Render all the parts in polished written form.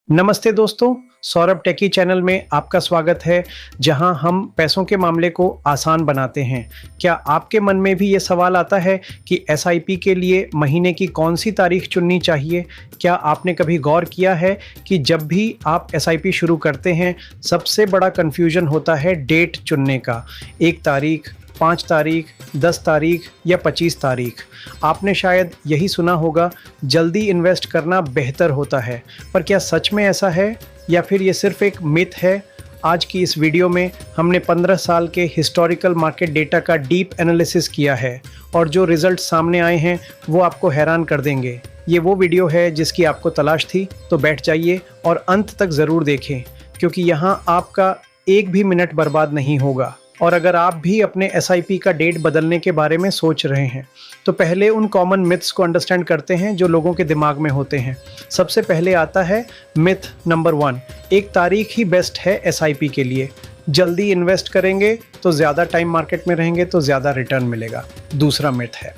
नमस्ते दोस्तों, सौरभ टेकी चैनल में आपका स्वागत है, जहां हम पैसों के मामले को आसान बनाते हैं। क्या आपके मन में भी ये सवाल आता है कि एसआईपी के लिए महीने की कौन सी तारीख चुननी चाहिए? क्या आपने कभी गौर किया है कि जब भी आप एसआईपी शुरू करते हैं, सबसे बड़ा कन्फ्यूजन होता है डेट चुनने का। 1 तारीख, 5 तारीख, 10 तारीख या 25 तारीख। आपने शायद यही सुना होगा, जल्दी इन्वेस्ट करना बेहतर होता है। पर क्या सच में ऐसा है या फिर ये सिर्फ एक मिथ है? आज की इस वीडियो में हमने 15 साल के हिस्टोरिकल मार्केट डेटा का डीप एनालिसिस किया है और जो रिजल्ट सामने आए हैं वो आपको हैरान कर देंगे। ये वो वीडियो है जिसकी आपको तलाश थी, तो बैठ जाइए और अंत तक ज़रूर देखें, क्योंकि यहाँ आपका एक भी मिनट बर्बाद नहीं होगा। और अगर आप भी अपने एसआईपी का डेट बदलने के बारे में सोच रहे हैं, तो पहले उन कॉमन मिथ्स को अंडरस्टैंड करते हैं जो लोगों के दिमाग में होते हैं। सबसे पहले आता है मिथ नंबर 1, 1 तारीख ही बेस्ट है एसआईपी के लिए। जल्दी इन्वेस्ट करेंगे तो ज़्यादा टाइम मार्केट में रहेंगे तो ज़्यादा रिटर्न मिलेगा। दूसरा मिथ है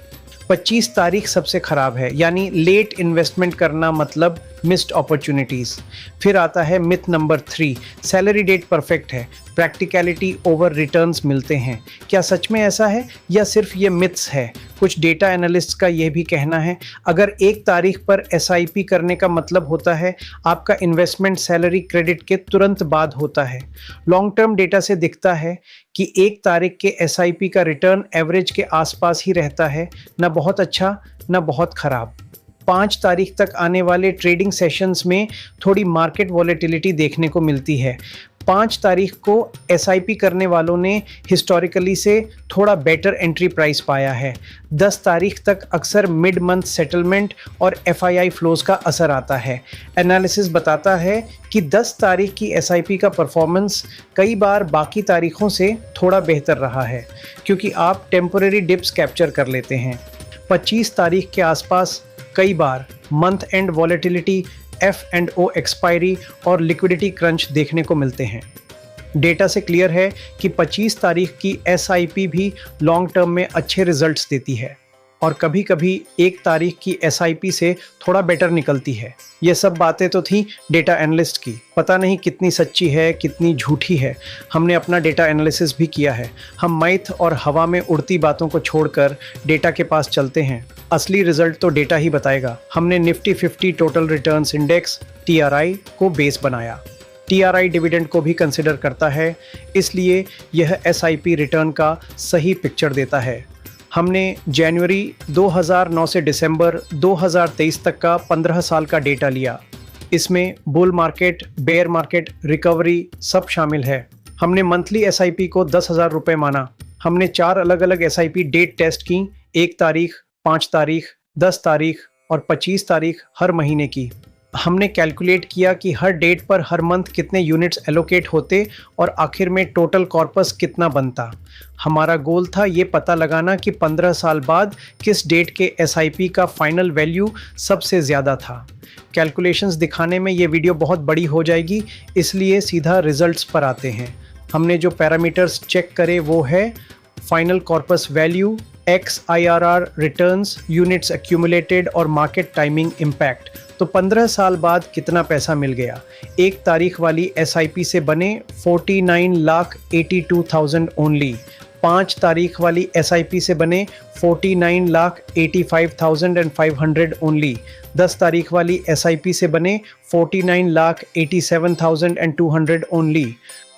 25 तारीख सबसे ख़राब है, यानी लेट इन्वेस्टमेंट करना मतलब मिस्ड अपॉर्चुनिटीज़। फिर आता है myth number 3, salary date perfect है, प्रैक्टिकलिटी ओवर रिटर्न्स मिलते हैं। क्या सच में ऐसा है या सिर्फ ये मिथ्स है? कुछ डेटा एनालिस्ट्स का ये भी कहना है, अगर 1 तारीख पर एसआईपी करने का मतलब होता है आपका इन्वेस्टमेंट सैलरी क्रेडिट के तुरंत बाद होता है। लॉन्ग टर्म डेटा से दिखता है कि 1 तारीख के एसआईपी का रिटर्न एवरेज के आसपास ही रहता है, ना बहुत अच्छा ना बहुत ख़राब। 5 तारीख तक आने वाले ट्रेडिंग सेशंस में थोड़ी मार्केट वॉलेटिलिटी देखने को मिलती है। 5 तारीख को एसआईपी करने वालों ने हिस्टोरिकली से थोड़ा बेटर एंट्री प्राइस पाया है। 10 तारीख तक अक्सर मिड मंथ सेटलमेंट और एफआईआई फ्लोज का असर आता है। एनालिसिस बताता है कि 10 तारीख की एसआईपी का परफॉर्मेंस कई बार बाकी तारीखों से थोड़ा बेहतर रहा है, क्योंकि आप टेम्परेरी डिप्स कैप्चर कर लेते हैं। 25 तारीख के आसपास कई बार month end volatility, F&O expiry और लिक्विडिटी क्रंच देखने को मिलते हैं। डेटा से क्लियर है कि 25 तारीख की एसआईपी भी लॉन्ग टर्म में अच्छे रिजल्ट्स देती है और कभी कभी 1 तारीख की एसआईपी से थोड़ा बेटर निकलती है। ये सब बातें तो थी डेटा एनालिस्ट की, पता नहीं कितनी सच्ची है कितनी झूठी है। हमने अपना डेटा एनालिसिस भी किया है। हम मैथ और हवा में उड़ती बातों को छोड़कर डेटा के पास चलते हैं। असली रिजल्ट तो डेटा ही बताएगा। हमने Nifty 50 total returns index TRI को बेस बनाया। TRI डिविडेंड को भी कंसिडर करता है, इसलिए यह एसआईपी रिटर्न का सही पिक्चर देता है। हमने जनवरी 2009 से दिसंबर 2023 तक का 15 साल का डेटा लिया। इसमें bull market, bear market, recovery सब शामिल है। हमने मंथली एसआईपी को 10,000 रुपये माना। हमने 4 अलग अलग एसआईपी डेट टेस्ट की, 1 तारीख, 5 तारीख, 10 तारीख और 25 तारीख हर महीने की। हमने कैलकुलेट किया कि हर डेट पर हर मंथ कितने यूनिट्स एलोकेट होते और आखिर में टोटल कॉर्पस कितना बनता। हमारा गोल था ये पता लगाना कि 15 साल बाद किस डेट के एसआईपी का फाइनल वैल्यू सबसे ज़्यादा था। कैलकुलेशंस दिखाने में ये वीडियो बहुत बड़ी हो जाएगी, इसलिए सीधा रिजल्ट्स पर आते हैं। हमने जो पैरामीटर्स चेक करे वो है final corpus value, XIRR returns, units accumulated और मार्केट टाइमिंग इम्पैक्ट। तो 15 साल बाद कितना पैसा मिल गया? 1 तारीख वाली एसआईपी से बने 49,82,000 ओनली। 5 तारीख वाली एसआईपी से बने 49,85,500 ओनली। 10 तारीख वाली एसआईपी से बने 49,87,200 ओनली।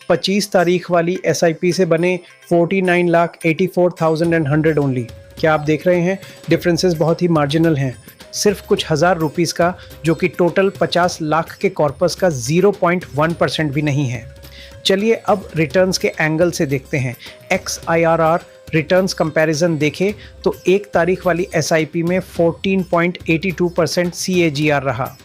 25 तारीख वाली एसआईपी से बने 49,84,100 ओनली। क्या आप देख रहे हैं? डिफरेंसेस बहुत ही मार्जिनल हैं, सिर्फ कुछ हज़ार रुपीज़ का, जो कि टोटल 50 लाख के कॉर्पस का 0.1% भी नहीं है। चलिए अब रिटर्न्स के एंगल से देखते हैं। XIRR रिटर्न्स कंपैरिजन देखें तो 1 तारीख वाली एसआईपी में 14.82% CAGR रहा।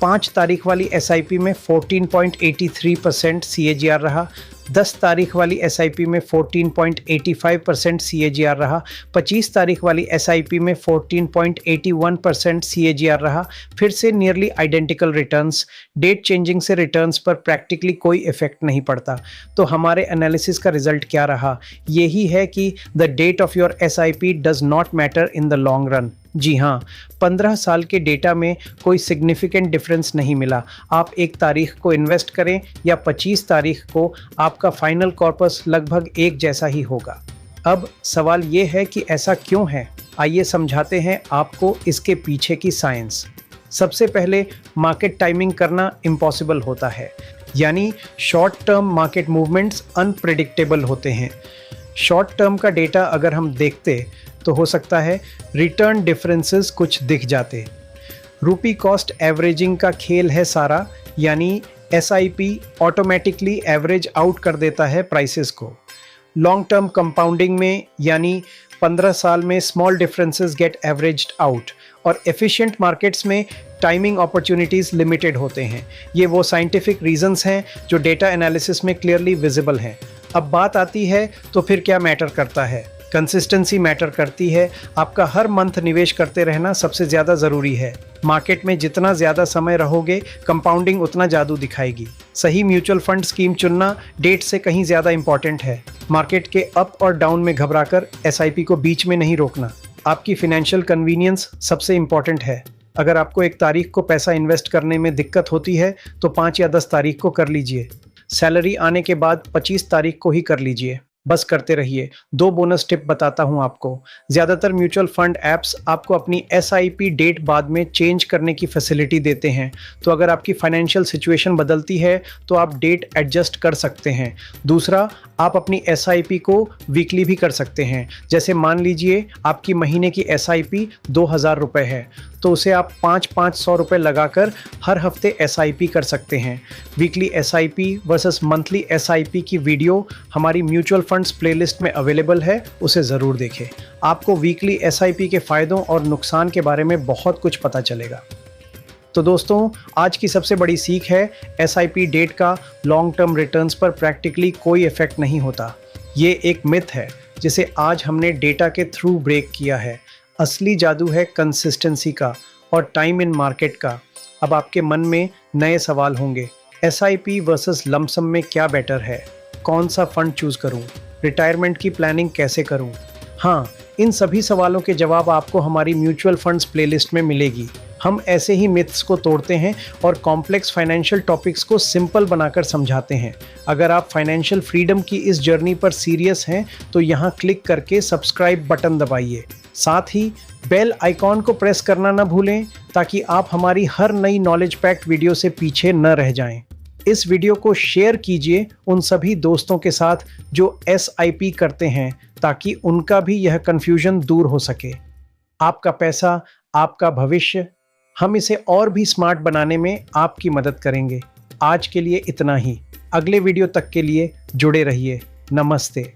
5 तारीख वाली एसआईपी में 14.83% CAGR रहा। 10 तारीख वाली एसआईपी में 14.85% CAGR रहा। 25 तारीख वाली एसआईपी में 14.81% CAGR रहा। फिर से nearly identical returns. Date changing से रिटर्न्स पर प्रैक्टिकली कोई इफेक्ट नहीं पड़ता। तो हमारे एनालिसिस का रिजल्ट क्या रहा? यही है कि the date of your SIP does not matter in the long run. जी हाँ, 15 साल के डेटा में कोई सिग्निफिकेंट डिफरेंस नहीं मिला। आप 1 तारीख को इन्वेस्ट करें या 25 तारीख को, आपका फाइनल कॉर्पस लगभग एक जैसा ही होगा। अब सवाल ये है कि ऐसा क्यों है? आइए समझाते हैं आपको इसके पीछे की साइंस। सबसे पहले मार्केट टाइमिंग करना इम्पॉसिबल होता है, यानी short term market movements unpredictable होते हैं। शॉर्ट टर्म का डेटा अगर हम देखते तो हो सकता है रिटर्न डिफरेंसेस कुछ दिख जाते। रूपी कॉस्ट एवरेजिंग का खेल है सारा, यानी SIP ऑटोमेटिकली एवरेज आउट कर देता है प्राइसेस को। लॉन्ग टर्म कंपाउंडिंग में, यानी 15 साल में small differences gate averaged out, और एफिशिएंट मार्केट्स में टाइमिंग अपॉर्चुनिटीज़ लिमिटेड होते हैं। ये वो साइंटिफिक रीजंस हैं जो डेटा एनालिसिस में क्लियरली विजिबल हैं। अब बात आती है तो फिर क्या मैटर करता है? कंसिस्टेंसी मैटर करती है। आपका हर मंथ निवेश करते रहना सबसे ज़्यादा ज़रूरी है। मार्केट में जितना ज़्यादा समय रहोगे, कंपाउंडिंग उतना जादू दिखाएगी। सही म्यूचुअल फंड स्कीम चुनना डेट से कहीं ज़्यादा इंपॉर्टेंट है। मार्केट के अप और डाउन में घबराकर SIP को बीच में नहीं रोकना। आपकी फिनेंशियल कन्वीनियंस सबसे इंपॉर्टेंट है। अगर आपको 1 तारीख को पैसा इन्वेस्ट करने में दिक्कत होती है तो 5 या 10 तारीख को कर लीजिए। सैलरी आने के बाद 25 तारीख को ही कर लीजिए। बस करते रहिए। 2 बोनस टिप बताता हूं आपको। ज़्यादातर म्यूचुअल फंड ऐप्स आपको अपनी SIP डेट बाद में चेंज करने की फैसिलिटी देते हैं, तो अगर आपकी फाइनेंशियल सिचुएशन बदलती है तो आप डेट एडजस्ट कर सकते हैं। दूसरा, आप अपनी SIP को वीकली भी कर सकते हैं। जैसे मान लीजिए आपकी महीने की SIP 2000 रुपये है, तो उसे आप 500 रुपये लगाकर हर हफ्ते SIP कर सकते हैं। Weekly SIP versus monthly SIP की वीडियो हमारी म्यूचुअल फंड्स प्लेलिस्ट में अवेलेबल है, उसे ज़रूर देखें। आपको वीकली SIP के फ़ायदों और नुकसान के बारे में बहुत कुछ पता चलेगा। तो दोस्तों, आज की सबसे बड़ी सीख है, SIP डेट का लॉन्ग टर्म रिटर्न्स पर प्रैक्टिकली कोई इफेक्ट नहीं होता। ये एक मिथ है जिसे आज हमने डेटा के थ्रू ब्रेक किया है। असली जादू है कंसिस्टेंसी का और टाइम इन मार्केट का। अब आपके मन में नए सवाल होंगे, SIP वर्सेस लमसम में क्या बेटर है? कौन सा फंड चूज़ करूं? रिटायरमेंट की प्लानिंग कैसे करूं? हाँ, इन सभी सवालों के जवाब आपको हमारी म्यूचुअल फंड्स प्लेलिस्ट में मिलेगी। हम ऐसे ही मिथ्स को तोड़ते हैं और कॉम्प्लेक्स फाइनेंशियल टॉपिक्स को सिंपल बनाकर समझाते हैं। अगर आप फाइनेंशियल फ्रीडम की इस जर्नी पर सीरियस हैं तो यहाँ क्लिक करके सब्सक्राइब बटन दबाइए। साथ ही बेल आइकॉन को प्रेस करना न भूलें ताकि आप हमारी हर नई नॉलेज पैक्ड वीडियो से पीछे न रह जाएं। इस वीडियो को शेयर कीजिए उन सभी दोस्तों के साथ जो SIP करते हैं, ताकि उनका भी यह कन्फ्यूजन दूर हो सके। आपका पैसा, आपका भविष्य, हम इसे और भी स्मार्ट बनाने में आपकी मदद करेंगे। आज के लिए इतना ही। अगले वीडियो तक के लिए जुड़े रहिए। नमस्ते।